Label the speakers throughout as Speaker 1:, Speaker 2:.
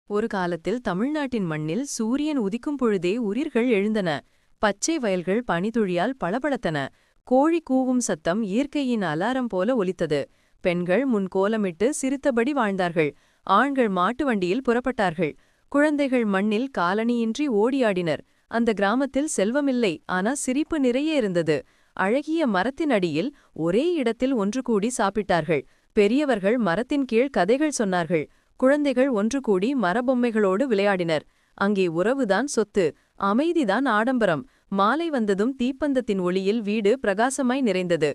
Speaker 1: ஒரு காலத்தில் தமிழ்நாட்டின் மண்ணில் சூரியன் உதிக்கும் பொழுதே உயிர்கள் எழுந்தன. பச்சை வயல்கள் பனித்துளியால் பளபளத்தன. கோழி கூவும் சத்தம் இயற்கையின் அலாரம் போல ஒலித்தது. பெண்கள் முன் கோலமிட்டு சிரித்தபடி வாழ்ந்தார்கள். ஆண்கள் மாட்டு வண்டியில் புறப்பட்டார்கள். குழந்தைகள் மண்ணில் காலணியின்றி ஓடியாடினர். அந்த கிராமத்தில் செல்வமில்லை, ஆனா சிரிப்பு நிறைய இருந்தது. அழகிய மரத்தின் அடியில் ஒரே இடத்தில் ஒன்று கூடி சாப்பிட்டார்கள். பெரியவர்கள் மரத்தின் கீழ் கதைகள் சொன்னார்கள். குழந்தைகள் ஒன்று கூடி மரபொம்மைகளோடு விளையாடினர். அங்கே உறவுதான் சொத்து, அமைதிதான் ஆடம்பரம். மாலை வந்ததும் தீப்பந்தத்தின் ஒளியில் வீடு பிரகாசமாய் நிறைந்தது.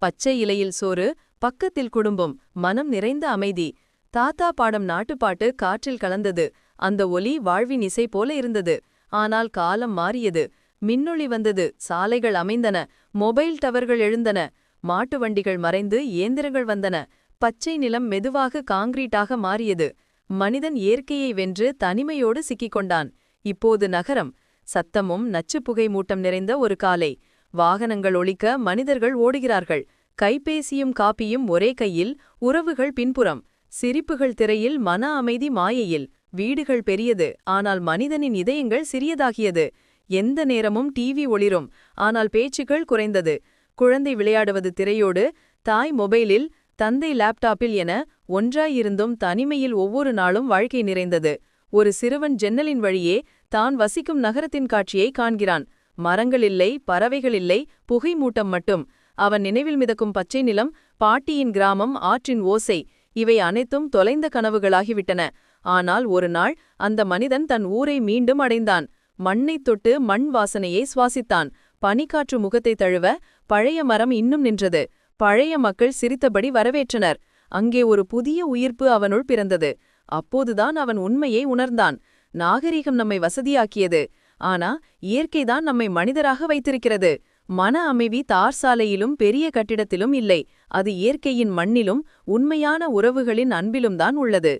Speaker 1: பச்சை இலையில் சோறு, பக்கத்தில் குடும்பம், மனம் நிறைந்த அமைதி. தாத்தா பாடம் நாட்டுப்பாட்டு காற்றில் கலந்தது. அந்த ஒலி வாழ்வின் இசை போல இருந்தது. ஆனால் காலம் மாறியது. மின்னொளி வந்தது, சாலைகள் அமைந்தன, மொபைல் டவர்கள் எழுந்தன, மாட்டு வண்டிகள் மறைந்து இயந்திரங்கள் வந்தன. பச்சை நிலம் மெதுவாக காங்கிரீட்டாக மாறியது. மனிதன் இயற்கையை வென்று தனிமையோடு சிக்கிக்கொண்டான். இப்போது நகரம். சத்தமும் நச்சுப்புகை மூட்டம் நிறைந்த ஒரு காலை. வாகனங்கள் ஒலிக்க மனிதர்கள் ஓடுகிறார்கள். கைபேசியும் காப்பியும் ஒரே கையில், உறவுகள் பின்புறம். சிரிப்புகள் திரையில், மன அமைதி மாயையில். வீடுகள் பெரியது, ஆனால் மனிதனின் இதயங்கள் சிறியதாகியது. எந்த நேரமும் டிவி ஒளிரும், ஆனால் பேச்சுக்கள் குறைந்தது. குழந்தை விளையாடுவது திரையோடு, தாய் மொபைலில், தந்தை லேப்டாப்பில் என ஒன்றாயிருந்தும் தனிமையில் ஒவ்வொரு நாளும் வாழ்க்கை நிறைந்தது. ஒரு சிறுவன் ஜன்னலின் வழியே தான் வசிக்கும் நகரத்தின் காட்சியை காண்கிறான். மரங்கள் இல்லை, பறவைகள் இல்லை, புகை மூட்டம் மட்டும். அவன் நினைவில் மிதக்கும் பச்சை நிலம், பாட்டியின் கிராமம், ஆற்றின் ஓசை, இவை அனைத்தும் தொலைந்த கனவுகளாகிவிட்டன. ஆனால் ஒரு நாள் அந்த மனிதன் தன் ஊரை மீண்டும் அடைந்தான். மண்ணைத் தொட்டு மண் வாசனையை சுவாசித்தான். பனிக்காற்று முகத்தை தழுவ பழைய மரம் இன்னும் நின்றது. பழைய மக்கள் சிரித்தபடி வரவேற்றனர். அங்கே ஒரு புதிய உயிர்ப்பு அவனுள் பிறந்தது. அப்போதுதான் அவன் உண்மையை உணர்ந்தான். நாகரிகம் நம்மை வசதியாக்கியது, ஆனா இயற்கைதான் நம்மை மனிதராக வைத்திருக்கிறது. மன அமைதி தார் சாலையிலும் பெரிய கட்டிடத்திலும் இல்லை, அது இயற்கையின் மண்ணிலும் உண்மையான உறவுகளின் அன்பிலும் தான் உள்ளது.